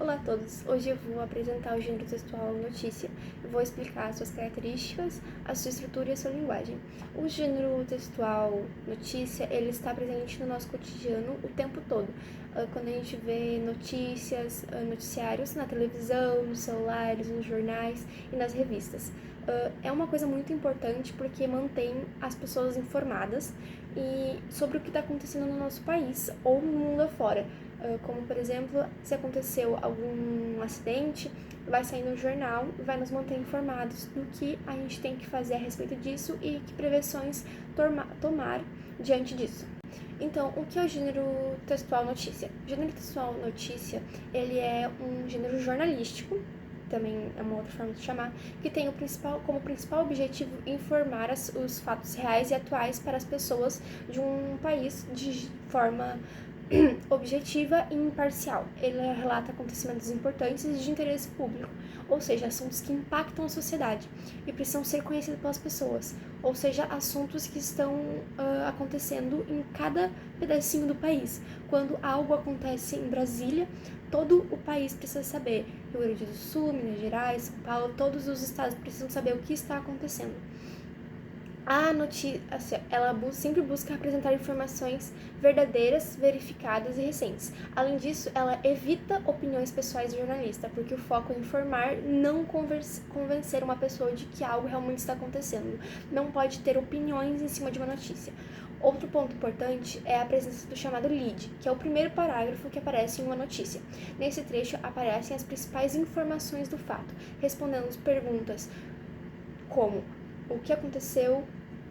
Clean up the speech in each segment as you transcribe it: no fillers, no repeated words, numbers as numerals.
Olá a todos! Hoje eu vou apresentar o gênero textual notícia. Eu vou explicar suas características, a sua estrutura e a sua linguagem. O gênero textual notícia, ele está presente no nosso cotidiano o tempo todo. Quando a gente vê notícias, noticiários na televisão, nos celulares, nos jornais e nas revistas. É uma coisa muito importante porque mantém as pessoas informadas e sobre o que está acontecendo no nosso país ou no mundo afora. Como, por exemplo, se aconteceu algum acidente, vai sair no jornal e vai nos manter informados do que a gente tem que fazer a respeito disso e que prevenções tomar diante disso. Então, o que é o gênero textual notícia? O gênero textual notícia, ele é um gênero jornalístico, também é uma outra forma de chamar, que tem como principal objetivo informar os fatos reais e atuais para as pessoas de um país de forma objetiva e imparcial. Ele relata acontecimentos importantes e de interesse público, ou seja, assuntos que impactam a sociedade e precisam ser conhecidos pelas pessoas, ou seja, assuntos que estão acontecendo em cada pedacinho do país. Quando algo acontece em Brasília, todo o país precisa saber. Rio Grande do Sul, Minas Gerais, São Paulo, todos os estados precisam saber o que está acontecendo. A notícia, ela sempre busca apresentar informações verdadeiras, verificadas e recentes. Além disso, ela evita opiniões pessoais do jornalista, porque o foco é informar, não convencer uma pessoa de que algo realmente está acontecendo. Não pode ter opiniões em cima de uma notícia. Outro ponto importante é a presença do chamado lead, que é o primeiro parágrafo que aparece em uma notícia. Nesse trecho aparecem as principais informações do fato, respondendo as perguntas como o que aconteceu,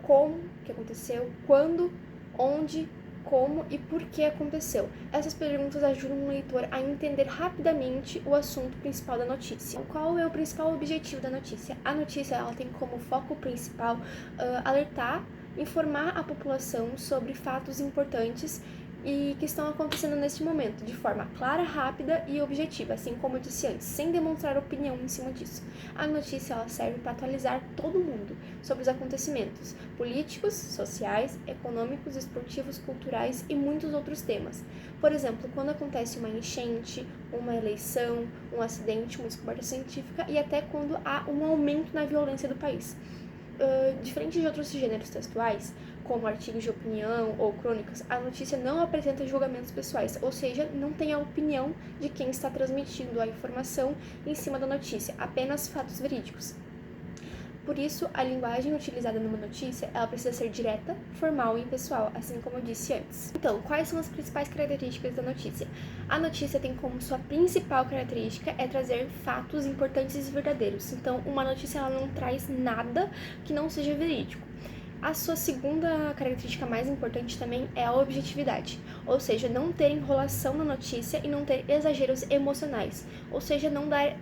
como que aconteceu, quando, onde, como e por que aconteceu. Essas perguntas ajudam o leitor a entender rapidamente o assunto principal da notícia. Qual é o principal objetivo da notícia? A notícia ela tem como foco principal alertar, informar a população sobre fatos importantes e que estão acontecendo neste momento, de forma clara, rápida e objetiva, assim como eu disse antes, sem demonstrar opinião em cima disso. A notícia ela serve para atualizar todo mundo sobre os acontecimentos políticos, sociais, econômicos, esportivos, culturais e muitos outros temas. Por exemplo, quando acontece uma enchente, uma eleição, um acidente, uma descoberta científica e até quando há um aumento na violência do país. Diferente de outros gêneros textuais, como artigos de opinião ou crônicas, a notícia não apresenta julgamentos pessoais, ou seja, não tem a opinião de quem está transmitindo a informação em cima da notícia, apenas fatos verídicos. Por isso, a linguagem utilizada numa notícia, ela precisa ser direta, formal e impessoal, assim como eu disse antes. Então, quais são as principais características da notícia? A notícia tem como sua principal característica é trazer fatos importantes e verdadeiros. Então, uma notícia ela não traz nada que não seja verídico. A sua segunda característica mais importante também é a objetividade, ou seja, não ter enrolação na notícia e não ter exageros emocionais, ou seja, não dar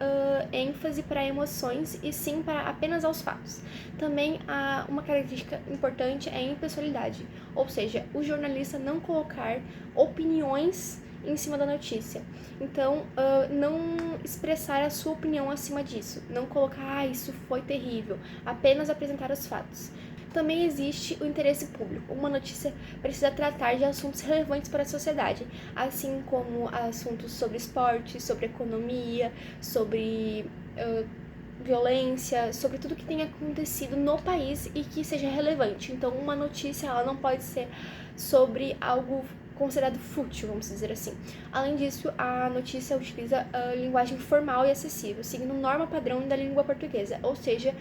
ênfase para emoções e sim para apenas aos fatos. Também uma característica importante é a impessoalidade, ou seja, o jornalista não colocar opiniões em cima da notícia. Então, não expressar a sua opinião acima disso, não colocar, isso foi terrível, apenas apresentar os fatos. Também existe o interesse público. Uma notícia precisa tratar de assuntos relevantes para a sociedade, assim como assuntos sobre esporte, sobre economia, sobre violência, sobre tudo que tem acontecido no país e que seja relevante. Então, uma notícia ela não pode ser sobre algo considerado fútil, vamos dizer assim. Além disso, a notícia utiliza linguagem formal e acessível, seguindo norma padrão da língua portuguesa, ou seja,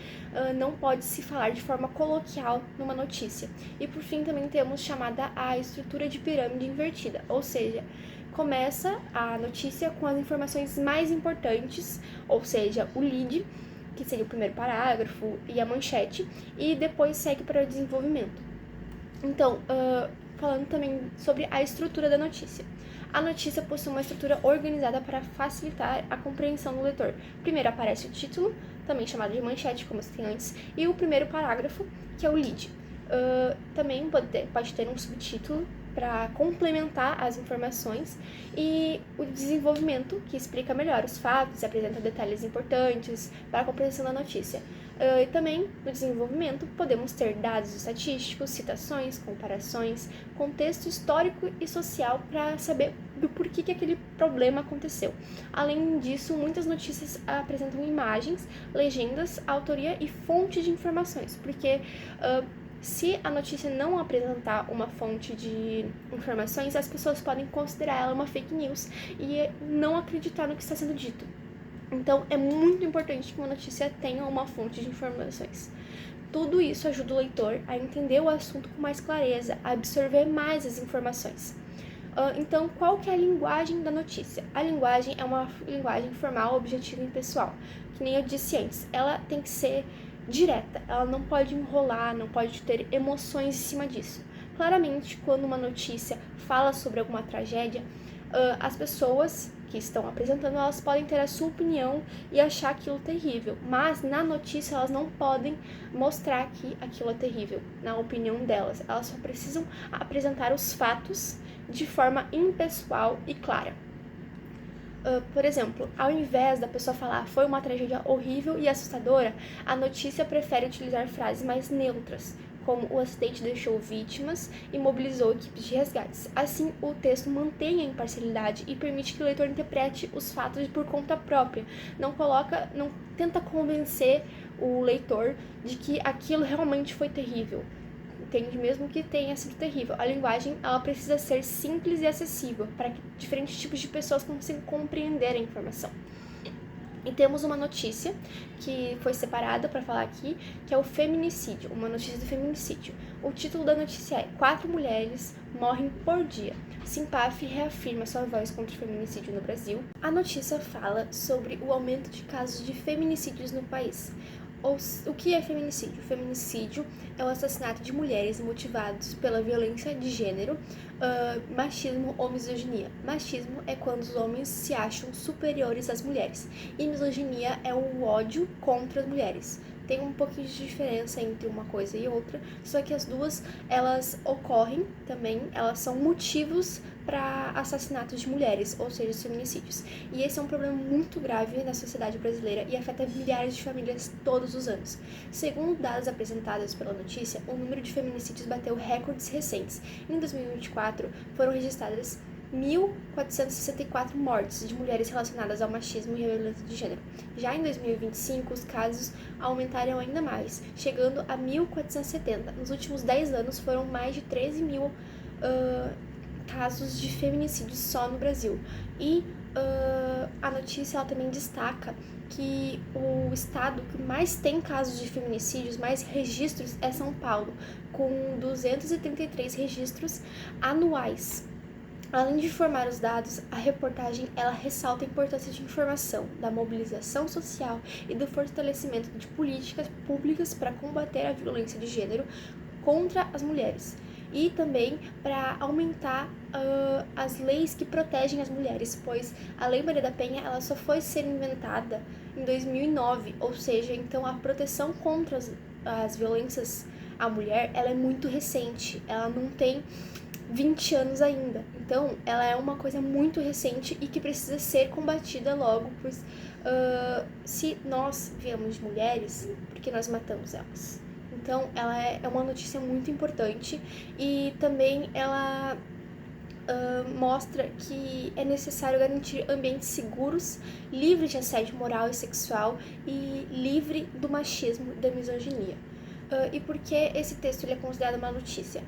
não pode se falar de forma coloquial numa notícia. E por fim, também temos chamada a estrutura de pirâmide invertida, ou seja, começa a notícia com as informações mais importantes, ou seja, o lead, que seria o primeiro parágrafo, e a manchete, e depois segue para o desenvolvimento. Então, falando também sobre a estrutura da notícia. A notícia possui uma estrutura organizada para facilitar a compreensão do leitor. Primeiro aparece o título, também chamado de manchete, como eu citei antes, e o primeiro parágrafo, que é o lead. Também pode ter um subtítulo para complementar as informações e o desenvolvimento, que explica melhor os fatos e apresenta detalhes importantes para a compreensão da notícia. E também, no desenvolvimento, podemos ter dados estatísticos, citações, comparações, contexto histórico e social para saber do porquê que aquele problema aconteceu. Além disso, muitas notícias apresentam imagens, legendas, autoria e fonte de informações, porque se a notícia não apresentar uma fonte de informações, as pessoas podem considerar ela uma fake news e não acreditar no que está sendo dito. Então, é muito importante que uma notícia tenha uma fonte de informações. Tudo isso ajuda o leitor a entender o assunto com mais clareza, a absorver mais as informações. Então, qual que é a linguagem da notícia? A linguagem é uma linguagem formal, objetiva e pessoal, que nem eu disse antes. Ela tem que ser direta, ela não pode enrolar, não pode ter emoções em cima disso. Claramente, quando uma notícia fala sobre alguma tragédia, as pessoas que estão apresentando, elas podem ter a sua opinião e achar aquilo terrível, mas na notícia elas não podem mostrar que aquilo é terrível, na opinião delas. Elas só precisam apresentar os fatos de forma impessoal e clara. Por exemplo, ao invés da pessoa falar foi uma tragédia horrível e assustadora, a notícia prefere utilizar frases mais neutras, como o acidente deixou vítimas e mobilizou equipes de resgates. Assim, o texto mantém a imparcialidade e permite que o leitor interprete os fatos por conta própria. Não tenta convencer o leitor de que aquilo realmente foi terrível. Entende? Mesmo que tenha sido terrível. A linguagem, ela precisa ser simples e acessível para que diferentes tipos de pessoas consigam compreender a informação. E temos uma notícia que foi separada para falar aqui, que é o feminicídio, uma notícia do feminicídio. O título da notícia é 4 mulheres morrem por dia. Simpaf reafirma sua voz contra o feminicídio no Brasil. A notícia fala sobre o aumento de casos de feminicídios no país. O que é feminicídio? Feminicídio é o assassinato de mulheres motivados pela violência de gênero, machismo ou misoginia. Machismo é quando os homens se acham superiores às mulheres, e misoginia é o ódio contra as mulheres. Tem um pouquinho de diferença entre uma coisa e outra, só que as duas, elas ocorrem também, elas são motivos para assassinatos de mulheres, ou seja, feminicídios. E esse é um problema muito grave na sociedade brasileira e afeta milhares de famílias todos os anos. Segundo dados apresentados pela notícia, o número de feminicídios bateu recordes recentes. Em 2024, foram registradas 1.464 mortes de mulheres relacionadas ao machismo e à violência de gênero. Já em 2025, os casos aumentaram ainda mais, chegando a 1.470. Nos últimos 10 anos, foram mais de 13 mil casos de feminicídio só no Brasil. E a notícia ela também destaca que o estado que mais tem casos de feminicídios, mais registros, é São Paulo, com 233 registros anuais. Além de informar os dados, a reportagem ela ressalta a importância de informação, da mobilização social e do fortalecimento de políticas públicas para combater a violência de gênero contra as mulheres e também para aumentar as leis que protegem as mulheres, pois a Lei Maria da Penha ela só foi ser inventada em 2009, ou seja, então a proteção contra as violências à mulher ela é muito recente, ela não tem 20 anos ainda. Então, ela é uma coisa muito recente e que precisa ser combatida logo, pois se nós viemos de mulheres, por que nós matamos elas? Então, ela é uma notícia muito importante e também ela mostra que é necessário garantir ambientes seguros, livres de assédio moral e sexual e livre do machismo e da misoginia. E por que esse texto ele é considerado uma notícia?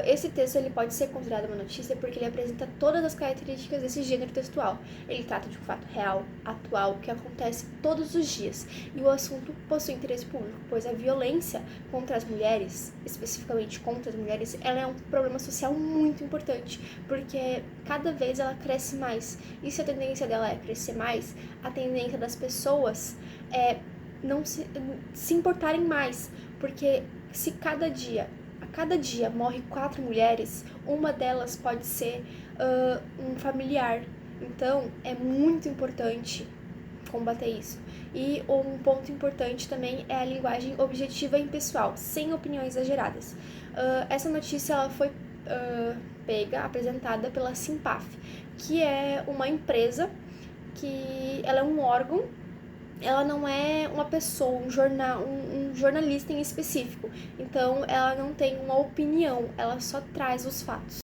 Esse texto ele pode ser considerado uma notícia porque ele apresenta todas as características desse gênero textual. Ele trata de um fato real, atual, que acontece todos os dias. E o assunto possui interesse público, pois a violência contra as mulheres, especificamente contra as mulheres, ela é um problema social muito importante, porque cada vez ela cresce mais. E se a tendência dela é crescer mais, a tendência das pessoas é não se importarem mais, porque se a cada dia morre 4 mulheres, uma delas pode ser um familiar. Então, é muito importante combater isso. E um ponto importante também é a linguagem objetiva e impessoal, sem opiniões exageradas. Essa notícia ela foi apresentada pela Simpaf, que é uma empresa que ela é um órgão. Ela não é uma pessoa, um jornalista em específico. Então, ela não tem uma opinião, ela só traz os fatos.